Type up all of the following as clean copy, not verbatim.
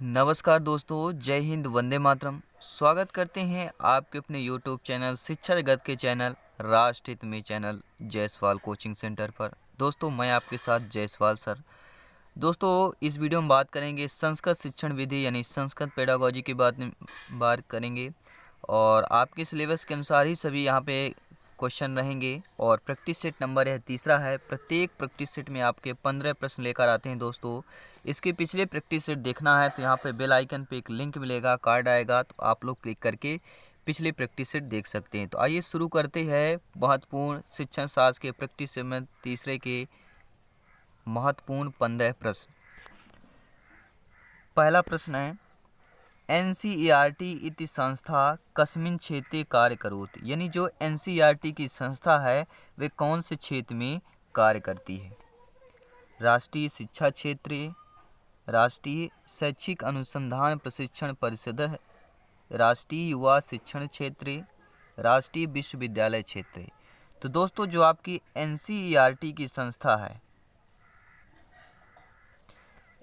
नमस्कार दोस्तों, जय हिंद, वंदे मातरम। स्वागत करते हैं आपके अपने यूट्यूब चैनल शिक्षा जगत के चैनल राष्ट्र हित में चैनल जायसवाल कोचिंग सेंटर पर। दोस्तों, मैं आपके साथ जायसवाल सर। दोस्तों, इस वीडियो में बात करेंगे संस्कृत शिक्षण विधि यानी संस्कृत पेडागोजी की बात करेंगे और आपके सिलेबस के अनुसार ही सभी यहाँ पे क्वेश्चन रहेंगे। और प्रैक्टिस सेट नंबर है तीसरा है। प्रत्येक प्रैक्टिस सेट में आपके 15 प्रश्न लेकर आते हैं दोस्तों। इसके पिछले प्रैक्टिस सेट देखना है तो यहाँ पे बेल आइकन पे एक लिंक मिलेगा, कार्ड आएगा, तो आप लोग क्लिक करके पिछले प्रैक्टिस सेट देख सकते हैं। तो आइए शुरू करते हैं महत्वपूर्ण शिक्षण शास्त्र के प्रैक्टिस सेट में तीसरे के महत्वपूर्ण 15 प्रश्न। पहला प्रश्न है, एनसीईआरटी इति संस्था कस्मिन् क्षेत्रे कार्य करोति, यानी जो एनसीईआरटी की संस्था है वे कौन से क्षेत्र में कार्य करती है। राष्ट्रीय शिक्षा क्षेत्र, राष्ट्रीय शैक्षिक अनुसंधान प्रशिक्षण परिषद, राष्ट्रीय युवा शिक्षण क्षेत्र, राष्ट्रीय विश्वविद्यालय क्षेत्र। तो दोस्तों, जो आपकी एनसीईआरटी की संस्था है,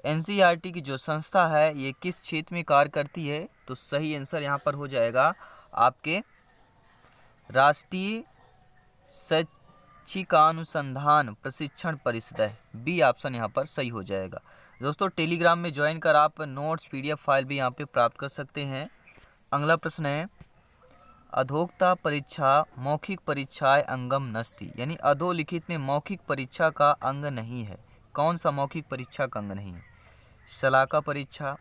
एनसीईआरटी की जो संस्था है ये किस क्षेत्र में कार्य करती है, तो सही आंसर यहाँ पर हो जाएगा आपके राष्ट्रीय शैक्षिकानुसंधान प्रशिक्षण परिषद है। बी ऑप्शन यहाँ पर सही हो जाएगा। दोस्तों, टेलीग्राम में ज्वाइन कर आप नोट्स पीडीएफ फाइल भी यहाँ पे प्राप्त कर सकते हैं। अगला प्रश्न है, अधोक्ता परीक्षा मौखिक परीक्षाएं अंगम नस्ति, यानी अधोलिखित में मौखिक परीक्षा का अंग नहीं है। कौन सा मौखिक परीक्षा का अंग नहीं है? शलाका परीक्षा,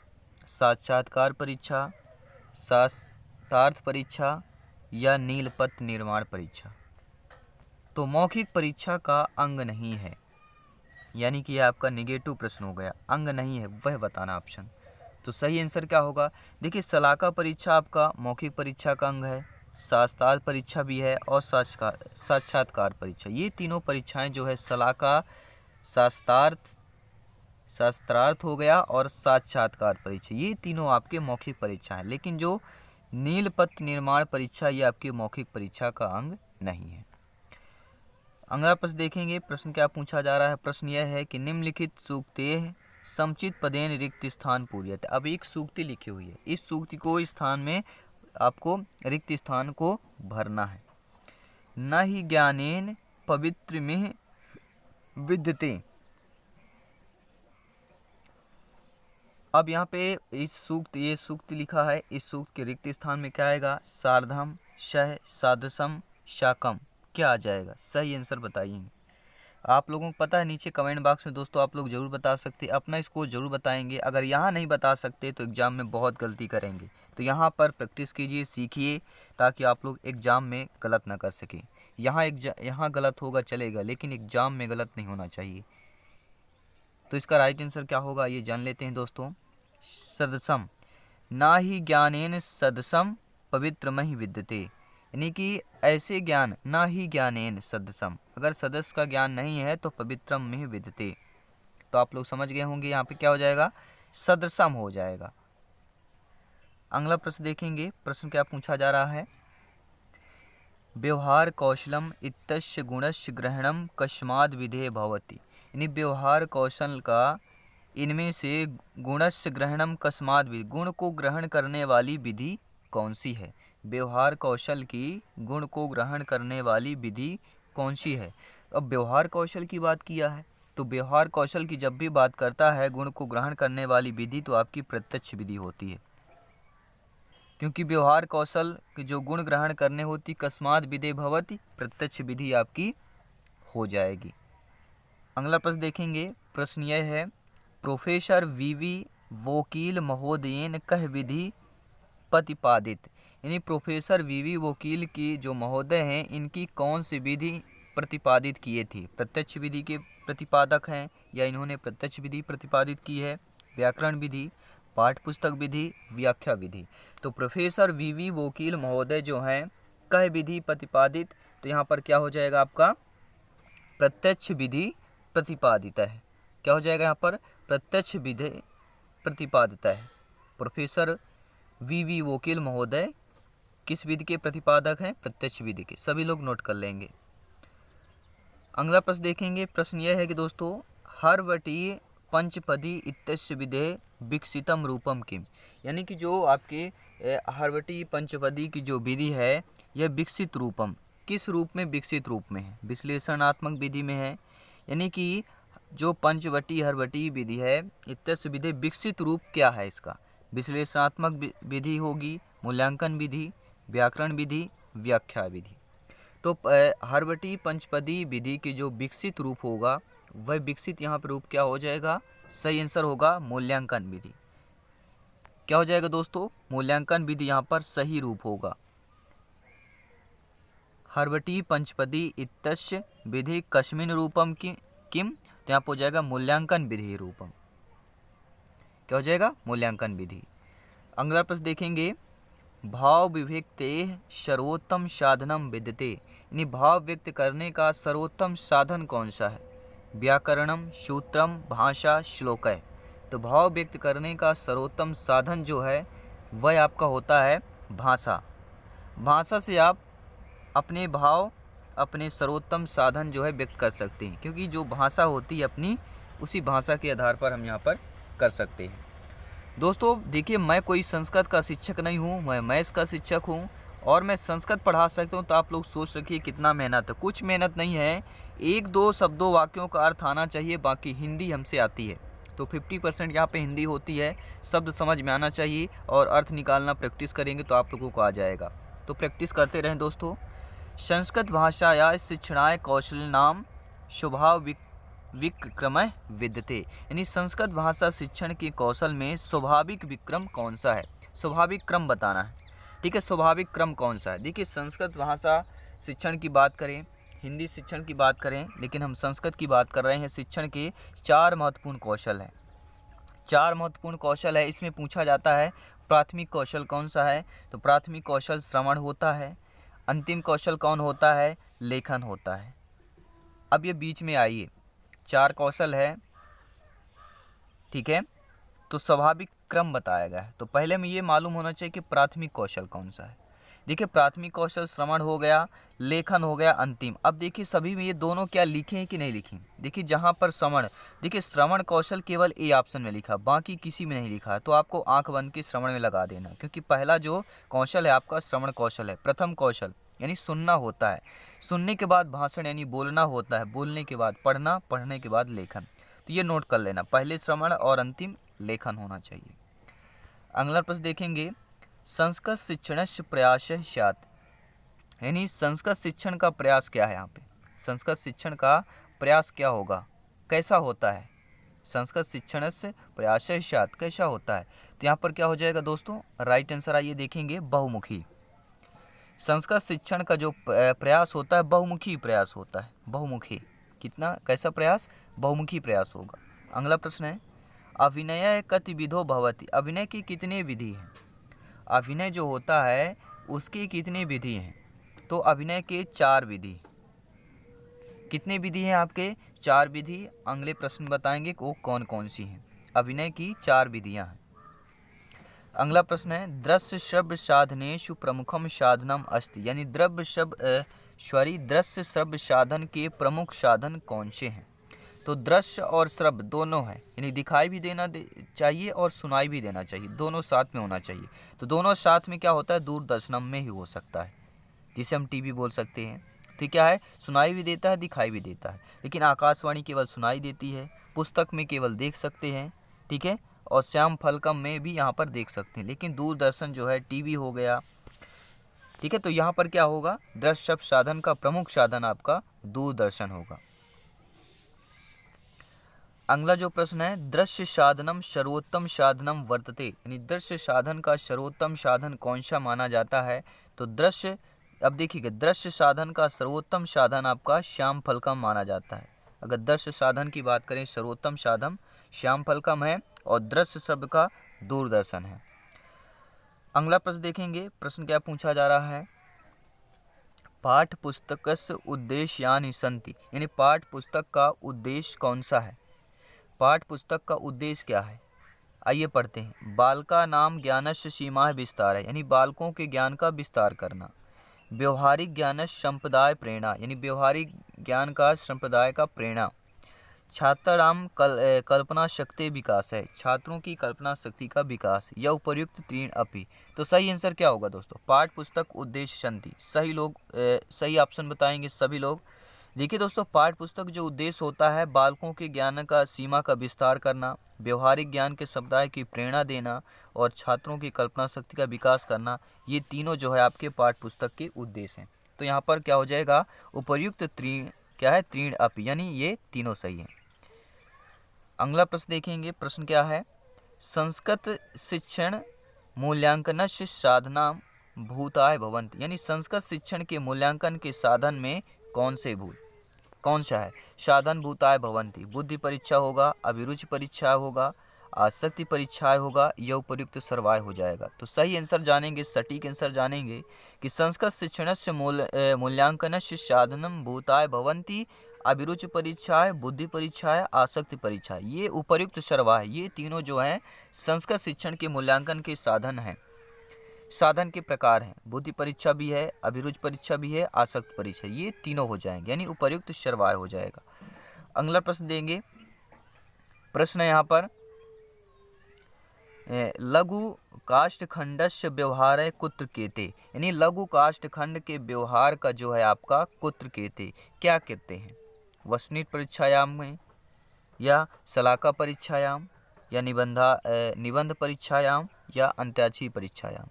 साक्षात्कार परीक्षा, शास्त्रार्थ परीक्षा या नीलपत्र निर्माण परीक्षा। तो मौखिक परीक्षा का अंग नहीं है, यानी कि यह आपका नेगेटिव प्रश्न हो गया। अंग नहीं है वह बताना ऑप्शन। तो सही आंसर क्या होगा? देखिए, शलाका परीक्षा आपका मौखिक परीक्षा का अंग है, शास्त्रार्थ परीक्षा भी है और साक्षात्कार परीक्षा। ये तीनों परीक्षाएं जो है शलाका, शास्त्रार्थ हो गया और साक्षात्कार परीक्षा, ये तीनों आपके मौखिक परीक्षा हैं। लेकिन जो नीलपत्र निर्माण परीक्षा ये आपकी मौखिक परीक्षा का अंग नहीं है। अगला प्रश्न देखेंगे, प्रश्न क्या पूछा जा रहा है। प्रश्न यह है कि निम्नलिखित सूक्तेः समुचित पदेन रिक्त स्थान पूर्यते। अब एक सूक्ति लिखी हुई है, इस सूक्ति को स्थान में आपको रिक्त स्थान को भरना है। न ही ज्ञानेन पवित्रमिह विद्यते। अब यहाँ पे ये सूक्त लिखा है, इस सूक्त के रिक्त स्थान में क्या आएगा? सार्धम, शह, सादृशम, शाकम, क्या आ जाएगा? सही आंसर बताइए। आप लोगों को पता है, नीचे कमेंट बॉक्स में दोस्तों आप लोग जरूर बता सकते हैं, अपना स्कोर जरूर बताएंगे। अगर यहाँ नहीं बता सकते तो एग्ज़ाम में बहुत गलती करेंगे। तो यहाँ पर प्रैक्टिस कीजिए, सीखिए, ताकि आप लोग एग्ज़ाम में गलत ना कर सकें। यहाँ गलत होगा चलेगा, लेकिन एग्ज़ाम में गलत नहीं होना चाहिए। तो इसका राइट आंसर क्या होगा ये जान लेते हैं दोस्तों। सदसम, ना ही ज्ञानेन सदसम पवित्रमहि विद्यते, यानी कि ऐसे ज्ञान, ना ही ज्ञानेन सदसम, अगर सदस्य का ज्ञान नहीं है तो पवित्रम में विद्यते। तो आप लोग समझ गए होंगे यहाँ पे क्या हो जाएगा? सदसम हो जाएगा। अगला प्रश्न देखेंगे, प्रश्न क्या पूछा जा रहा है। व्यवहार कौशलम इत्यस्य गुणस्य ग्रहणम कस्माद् विधेय भवति, यानी व्यवहार कौशल का इनमें से गुणस्य ग्रहणम कस्माद् विधि, गुण को ग्रहण करने वाली विधि कौन सी है? व्यवहार कौशल की गुण को ग्रहण करने वाली विधि कौन सी है? अब व्यवहार कौशल की बात किया है, तो व्यवहार कौशल की जब भी बात करता है गुण को ग्रहण करने वाली विधि, तो आपकी प्रत्यक्ष विधि होती है। क्योंकि व्यवहार कौशल की जो गुण ग्रहण करने होती, कस्माद् विधेय भवति, प्रत्यक्ष विधि आपकी हो जाएगी। अगला प्रश्न देखेंगे, प्रश्न यह है, प्रोफेसर वीवी वकील महोदयन कह विधि प्रतिपादित, यानी प्रोफेसर वीवी वकील की जो महोदय हैं इनकी कौन सी विधि प्रतिपादित किए थे? प्रत्यक्ष विधि के प्रतिपादक हैं या इन्होंने प्रत्यक्ष विधि प्रतिपादित की है? व्याकरण विधि, पाठ्य पुस्तक विधि, व्याख्या विधि। तो प्रोफेसर वीवी वकील महोदय जो हैं कह विधि प्रतिपादित, तो यहाँ पर क्या हो जाएगा आपका? प्रत्यक्ष विधि प्रतिपादित है। क्या हो जाएगा यहाँ पर? प्रत्यक्ष विधि प्रतिपादित है। प्रोफेसर वीवी वकील महोदय किस विधि के प्रतिपादक हैं? प्रत्यक्ष विधि के। सभी लोग नोट कर लेंगे। अगला प्रश्न देखेंगे, प्रश्न यह है कि दोस्तों हर वटीय पंचपदी इत्यस्य विधेय विकसितम रूपम किम, यानी कि जो आपके हर्वटी पंचपदी की जो विधि है यह विकसित रूपम, किस रूप में, विकसित रूप में है, विश्लेषणात्मक विधि में है। यानी कि जो पंचवटी हर्वटी विधि है इत्यस्य विधि विकसित रूप क्या है इसका, विश्लेषणात्मक विधि होगी, मूल्यांकन विधि, व्याकरण विधि, व्याख्या विधि। तो हर्वटी पंचपदी विधि की जो विकसित रूप होगा वह विकसित यहाँ पर रूप क्या हो जाएगा, सही आंसर होगा मूल्यांकन विधि। क्या हो जाएगा दोस्तों, मूल्यांकन विधि यहाँ पर सही रूप होगा। हर्वटी पंचपदी इत्यस्य विधि कस्मिन् रूपम किम, तो यहाँ पर हो जाएगा मूल्यांकन विधि रूपम। क्या हो जाएगा, मूल्यांकन विधि। अगला प्रश्न देखेंगे, भाव विभक्ते सर्वोत्तम साधनम विद्यते, यानी भाव व्यक्त करने का सर्वोत्तम साधन कौन सा है, व्याकरणम, सूत्रम, भाषा, श्लोकय। तो भाव व्यक्त करने का सर्वोत्तम साधन जो है वह आपका होता है भाषा। भाषा से आप अपने भाव, अपने सर्वोत्तम साधन जो है व्यक्त कर सकते हैं, क्योंकि जो भाषा होती है अपनी, उसी भाषा के आधार पर हम यहाँ पर कर सकते हैं। दोस्तों देखिए, मैं कोई संस्कृत का शिक्षक नहीं हूँ, मैं मैथ्स का शिक्षक हूँ और मैं संस्कृत पढ़ा सकता हूँ। तो आप लोग सोच रखिए कितना मेहनत है, कुछ मेहनत नहीं है, एक दो शब्दों वाक्यों का अर्थ आना चाहिए, बाकी हिंदी हमसे आती है। तो 50% यहाँ पे हिंदी होती है, शब्द समझ में आना चाहिए और अर्थ निकालना प्रैक्टिस करेंगे तो आप लोगों को आ जाएगा। तो प्रैक्टिस करते रहें दोस्तों। संस्कृत भाषाया शिक्षणाय कौशल्यानां स्वभाव विक्रमः विद्यते, यानी संस्कृत भाषा शिक्षण के कौशल में स्वाभाविक विक्रम कौन सा है, स्वाभाविक क्रम बताना है। ठीक है, स्वाभाविक क्रम कौन सा है। देखिए, संस्कृत भाषा शिक्षण की बात करें, हिंदी शिक्षण की बात करें, लेकिन हम संस्कृत की बात कर रहे हैं। शिक्षण के 4 महत्वपूर्ण कौशल हैं, 4 महत्वपूर्ण कौशल है। इसमें पूछा जाता है प्राथमिक कौशल कौन सा है, तो प्राथमिक कौशल श्रवण होता है। अंतिम कौशल कौन होता है, लेखन होता है। अब ये बीच में आइए, 4 कौशल है, ठीक है, तो स्वाभाविक क्रम बताया गया है। तो पहले में ये मालूम होना चाहिए कि प्राथमिक कौशल कौन सा है। देखिए, प्राथमिक कौशल श्रवण हो गया, लेखन हो गया, अंतिम। अब देखिए सभी में ये दोनों क्या लिखे हैं कि नहीं लिखे। देखिए जहाँ पर श्रवण, देखिए श्रवण कौशल केवल ए ऑप्शन में लिखा, बाकी किसी में नहीं लिखा है। तो आपको आंख बंद के श्रवण में लगा देना, क्योंकि पहला जो कौशल है आपका श्रवण कौशल है। प्रथम कौशल यानी सुनना होता है, सुनने के बाद भाषण यानी बोलना होता है, बोलने के बाद पढ़ना, पढ़ने के बाद लेखन। तो ये नोट कर लेना, पहले श्रवण और अंतिम लेखन होना चाहिए। अगला प्रश्न देखेंगे, संस्कृत शिक्षणस्य प्रयासः स्यात्, यानी संस्कृत शिक्षण का प्रयास क्या है। यहाँ पे संस्कृत शिक्षण का प्रयास क्या होगा, कैसा होता है, संस्कृत शिक्षणस्य प्रयासः स्यात् कैसा होता है। तो यहाँ पर क्या हो जाएगा दोस्तों, राइट आंसर आइए देखेंगे, बहुमुखी। संस्कृत शिक्षण का जो प्रयास होता है बहुमुखी प्रयास होता है, बहुमुखी। कितना, कैसा प्रयास, बहुमुखी प्रयास होगा। अगला प्रश्न है, अभिनय कतिविधो भवति, अभिनय की कितने विधि हैं। अभिनय जो होता है उसकी कितनी विधि हैं, तो अभिनय के 4 विधि। कितने विधि हैं आपके, 4 विधि। अगले प्रश्न बताएंगे वो कौन कौन सी हैं। अभिनय की 4 विधियां हैं। अगला प्रश्न है, दृश्य श्रव्य साधनेषु प्रमुखम साधनम अस्ति, यानी दृश्य श्रव्य साधन के प्रमुख साधन कौन से हैं। तो दृश्य और श्रव्य दोनों है, यानी दिखाई भी देना चाहिए और सुनाई भी देना चाहिए, दोनों साथ में होना चाहिए। तो दोनों साथ में क्या होता है, दूरदर्शनम में ही हो सकता है, जिसे हम टीवी बोल सकते हैं। तो क्या है, सुनाई भी देता है, दिखाई भी देता है। लेकिन आकाशवाणी केवल सुनाई देती है, पुस्तक में केवल देख सकते हैं, ठीक है, और श्याम फलकम में भी यहाँ पर देख सकते हैं। लेकिन दूरदर्शन जो है टीवी हो गया, ठीक है, तो यहाँ पर क्या होगा, दृश्य श्रव्य साधन का प्रमुख साधन आपका दूरदर्शन होगा। अगला जो प्रश्न है, दृश्य साधनम सर्वोत्तम साधनम वर्तते, यानी दृश्य साधन का सर्वोत्तम साधन कौन सा माना जाता है। तो दृश्य, अब देखिएगा, दृश्य साधन का सर्वोत्तम साधन आपका श्याम फलकम माना जाता है। अगर दृश्य साधन की बात करें, सर्वोत्तम साधन श्याम फलकम है और दृश्य शब्द का दूरदर्शन है। अगला प्रश्न देखेंगे, प्रश्न क्या पूछा जा रहा है, पाठ पुस्तकस्य उद्देश्यानि सन्ति, यानी पाठ पुस्तक का उद्देश्य कौन सा है। पाठ पुस्तक का उद्देश्य क्या है, आइए पढ़ते हैं। बालका नाम ज्ञानस्य सीमा विस्तार है, यानी बालकों के ज्ञान का विस्तार करना। व्यवहारिक ज्ञान संप्रदाय प्रेरणा, यानी व्यवहारिक ज्ञान का संप्रदाय का प्रेरणा। छात्राणाम कल्पना शक्ति विकास है, छात्रों की कल्पना शक्ति का विकास। यह उपर्युक्त तीन अपि। तो सही आंसर क्या होगा दोस्तों? पाठ्य पुस्तक उद्देश्य संति। सही लोग सही ऑप्शन बताएंगे सभी लोग। देखिए दोस्तों, पाठ्य पुस्तक जो उद्देश्य होता है बालकों के ज्ञान का सीमा का विस्तार करना, व्यवहारिक ज्ञान के समुदाय की प्रेरणा देना और छात्रों की कल्पना शक्ति का विकास करना, ये तीनों जो है आपके पाठ्य पुस्तक के उद्देश्य हैं। तो यहाँ पर क्या हो जाएगा? उपर्युक्त क्या है? तीन अपि, यानी ये तीनों सही है। अगला प्रश्न देखेंगे। प्रश्न क्या है? संस्कृत शिक्षण मूल्यांकनस्य साधना भूताय भवन्ति, यानी संस्कृत शिक्षण के मूल्यांकन के साधन में कौन सा है? साधन भूताय भवन्ति। बुद्धि परीक्षा होगा, अभिरुचि परीक्षा होगा, आसक्ति परीक्षा होगा, यह उपयुक्त सर्वाय हो जाएगा। तो सही आंसर जानेंगे, सटीक आंसर जानेंगे कि संस्कृत शिक्षणस्य मूल्यांकनस्य साधनम भूताय भवन्ति, अभिरुचि परीक्षाएं, बुद्धि परीक्षाएं, आसक्ति परीक्षा, ये उपर्युक्त सर्वा है। ये तीनों जो हैं संस्कृत शिक्षण के मूल्यांकन के साधन हैं, साधन के प्रकार हैं। बुद्धि परीक्षा भी है, अभिरुचि परीक्षा भी है, आसक्ति परीक्षा, ये तीनों हो जाएंगे, यानी उपर्युक्त सर्वाय हो जाएगा। अगला प्रश्न देंगे। प्रश्न है यहाँ पर, लघु काष्ठखंडस्य व्यवहार कुत्र केते, यानी लघु काष्ठखंड के व्यवहार का जो है आपका कुत्र केते, क्या कहते हैं? वसनीय परीक्षायाम में, या शलाका परीक्षायाम, या निबंध परीक्षायाम, या अंत्याक्षरी परीक्षायाम।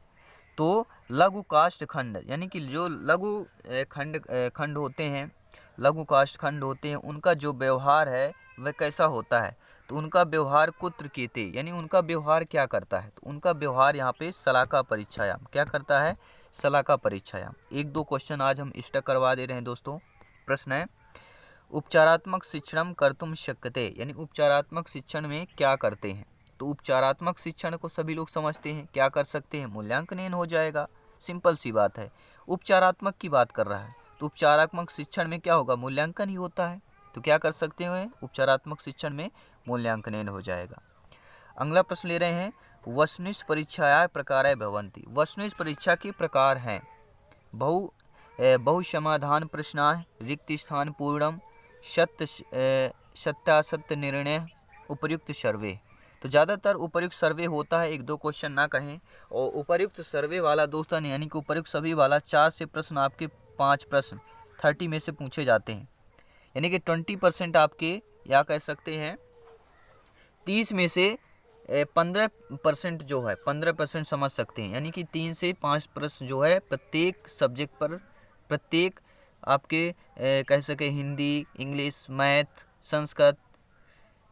तो लघु काष्ठखंड यानी कि जो लघु खंड होते हैं, लघु काष्ठखंड होते हैं, उनका जो व्यवहार है वह कैसा होता है? तो उनका व्यवहार कुत्र केते, यानी उनका व्यवहार क्या करता है? तो उनका व्यवहार यहाँ पे शलाका परीक्षायाम क्या करता है? शलाका परीक्षायाम। एक दो क्वेश्चन आज हम स्टक करवा दे रहे हैं दोस्तों। प्रश्न है, उपचारात्मक शिक्षणम कर्तुम शक्यते, यानी उपचारात्मक शिक्षण में क्या करते हैं? तो उपचारात्मक शिक्षण को सभी लोग समझते हैं, क्या कर सकते हैं? मूल्यांकन हो जाएगा, सिंपल सी बात है। उपचारात्मक की बात कर रहा है, तो उपचारात्मक शिक्षण में क्या होगा? मूल्यांकन ही होता है। तो क्या कर सकते हैं? उपचारात्मक शिक्षण में मूल्यांकन हो जाएगा। अगला प्रश्न ले रहे हैं, वस्तुनिष्ठ परीक्षाएं प्रकार भवन्ति। वस्तुनिष्ठ परीक्षा के प्रकार हैं, बहु समाधान प्रश्नाः, रिक्त स्थान पूर्णम, सत्यासत्य निर्णय, उपर्युक्त सर्वे। तो ज़्यादातर उपर्युक्त सर्वे होता है, एक दो क्वेश्चन ना कहें। और उपर्युक्त सर्वे वाला दोस्तों, यानी कि उपर्युक्त सभी वाला 4 से प्रश्न आपके 5 प्रश्न 30 में से पूछे जाते हैं, यानी कि 20% आपके, या कह सकते हैं 30 में से 15% जो है 15% समझ सकते हैं, यानी कि 3 से 5 प्रश्न जो है प्रत्येक सब्जेक्ट पर, प्रत्येक आपके कह सके हिंदी, इंग्लिश, मैथ, संस्कृत,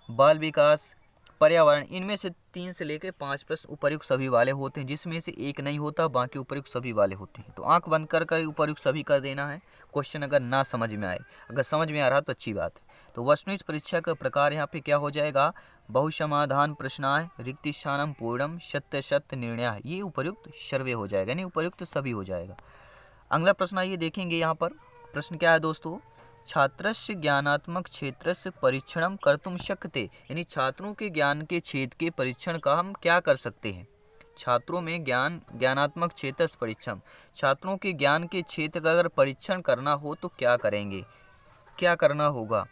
बाल विकास, पर्यावरण, इनमें से 3 से लेकर 5 प्रश्न उपर्युक्त सभी वाले होते हैं, जिसमें से एक नहीं होता, बाकी उपर्युक्त सभी वाले होते हैं। तो आंख बंद कर उपर्युक्त सभी कर देना है, क्वेश्चन अगर ना समझ में आए। अगर समझ में आ रहा तो अच्छी बात है। तो वस्तुनिष्ठ परीक्षा का प्रकार यहाँ पे क्या हो जाएगा? बहुसमाधान प्रश्नाः, रिक्त स्थानम पूर्णम, सत्य निर्णय, ये उपर्युक्त सर्वे हो जाएगा, यानी उपर्युक्त सभी हो जाएगा। अगला प्रश्न आइए देखेंगे यहाँ पर। प्रश्न क्या है दोस्तों? छात्रस्य ज्ञानात्मक क्षेत्रस्य परीक्षणम कर्तुम शक्यते, यानी छात्रों के ज्ञान के क्षेत्र के परीक्षण का हम क्या कर सकते हैं? छात्रों में ज्ञानात्मक क्षेत्र परीक्षण, छात्रों के ज्ञान के क्षेत्र का अगर परीक्षण करना हो तो क्या करेंगे, क्या करना होगा?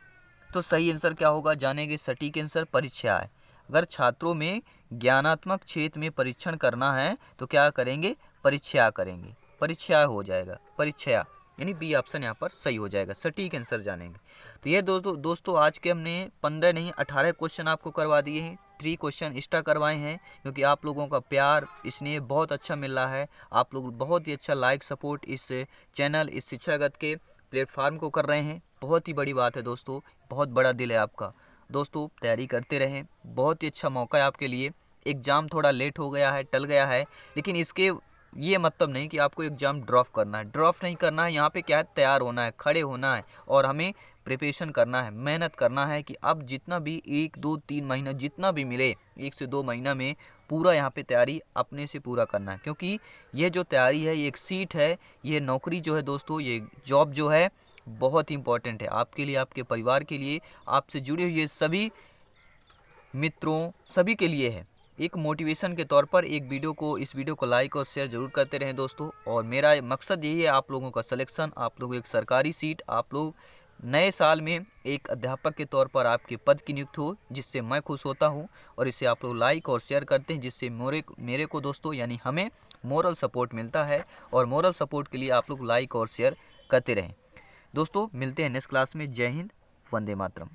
तो सही आंसर क्या होगा? जानेंगे सटीक आंसर, परीक्षा है। अगर छात्रों में ज्ञानात्मक क्षेत्र में परीक्षण करना है तो क्या करेंगे? परीक्षा करेंगे, परीक्षा हो जाएगा, परीक्षा, यानी बी ऑप्शन यहाँ पर सही हो जाएगा, सटीक आंसर जानेंगे। तो ये दोस्तों आज के हमने 15 नहीं 18 क्वेश्चन आपको करवा दिए हैं, 3 क्वेश्चन एक्स्ट्रा करवाए हैं, क्योंकि आप लोगों का प्यार इसलिए बहुत अच्छा मिल रहा है। आप लोग बहुत ही अच्छा लाइक सपोर्ट इस चैनल, इस शिक्षागत के प्लेटफार्म को कर रहे हैं, बहुत ही बड़ी बात है दोस्तों, बहुत बड़ा दिल है आपका। दोस्तों तैयारी करते रहें, बहुत ही अच्छा मौका है आपके लिए। एग्ज़ाम थोड़ा लेट हो गया है, टल गया है, लेकिन इसके ये मतलब नहीं कि आपको एग्ज़ाम ड्रॉप करना है, ड्रॉप नहीं करना है। यहाँ पे क्या है? तैयार होना है, खड़े होना है, और हमें प्रिपरेशन करना है, मेहनत करना है कि अब जितना भी 1 2 3 महीना जितना भी मिले, 1 से 2 महीना में पूरा यहाँ पे तैयारी अपने से पूरा करना है, क्योंकि ये जो तैयारी है, ये एक सीट है, ये नौकरी जो है दोस्तों, ये जॉब जो है बहुत ही इंपॉर्टेंट है आपके लिए, आपके परिवार के लिए, आपसे जुड़े हुए सभी मित्रों, सभी के लिए है। एक मोटिवेशन के तौर पर इस वीडियो को लाइक और शेयर जरूर करते रहें दोस्तों। और मेरा मकसद यही है आप लोगों का सिलेक्शन, आप लोग एक सरकारी सीट, आप लोग नए साल में एक अध्यापक के तौर पर आपके पद की नियुक्ति हो, जिससे मैं खुश होता हूँ। और इसे आप लोग लाइक और शेयर करते हैं, जिससे मेरे को दोस्तों यानी हमें मोरल सपोर्ट मिलता है। और मोरल सपोर्ट के लिए आप लोग लाइक और शेयर करते रहें। दोस्तों मिलते हैं नेक्स्ट क्लास में। जय हिंद, वंदे मातरम।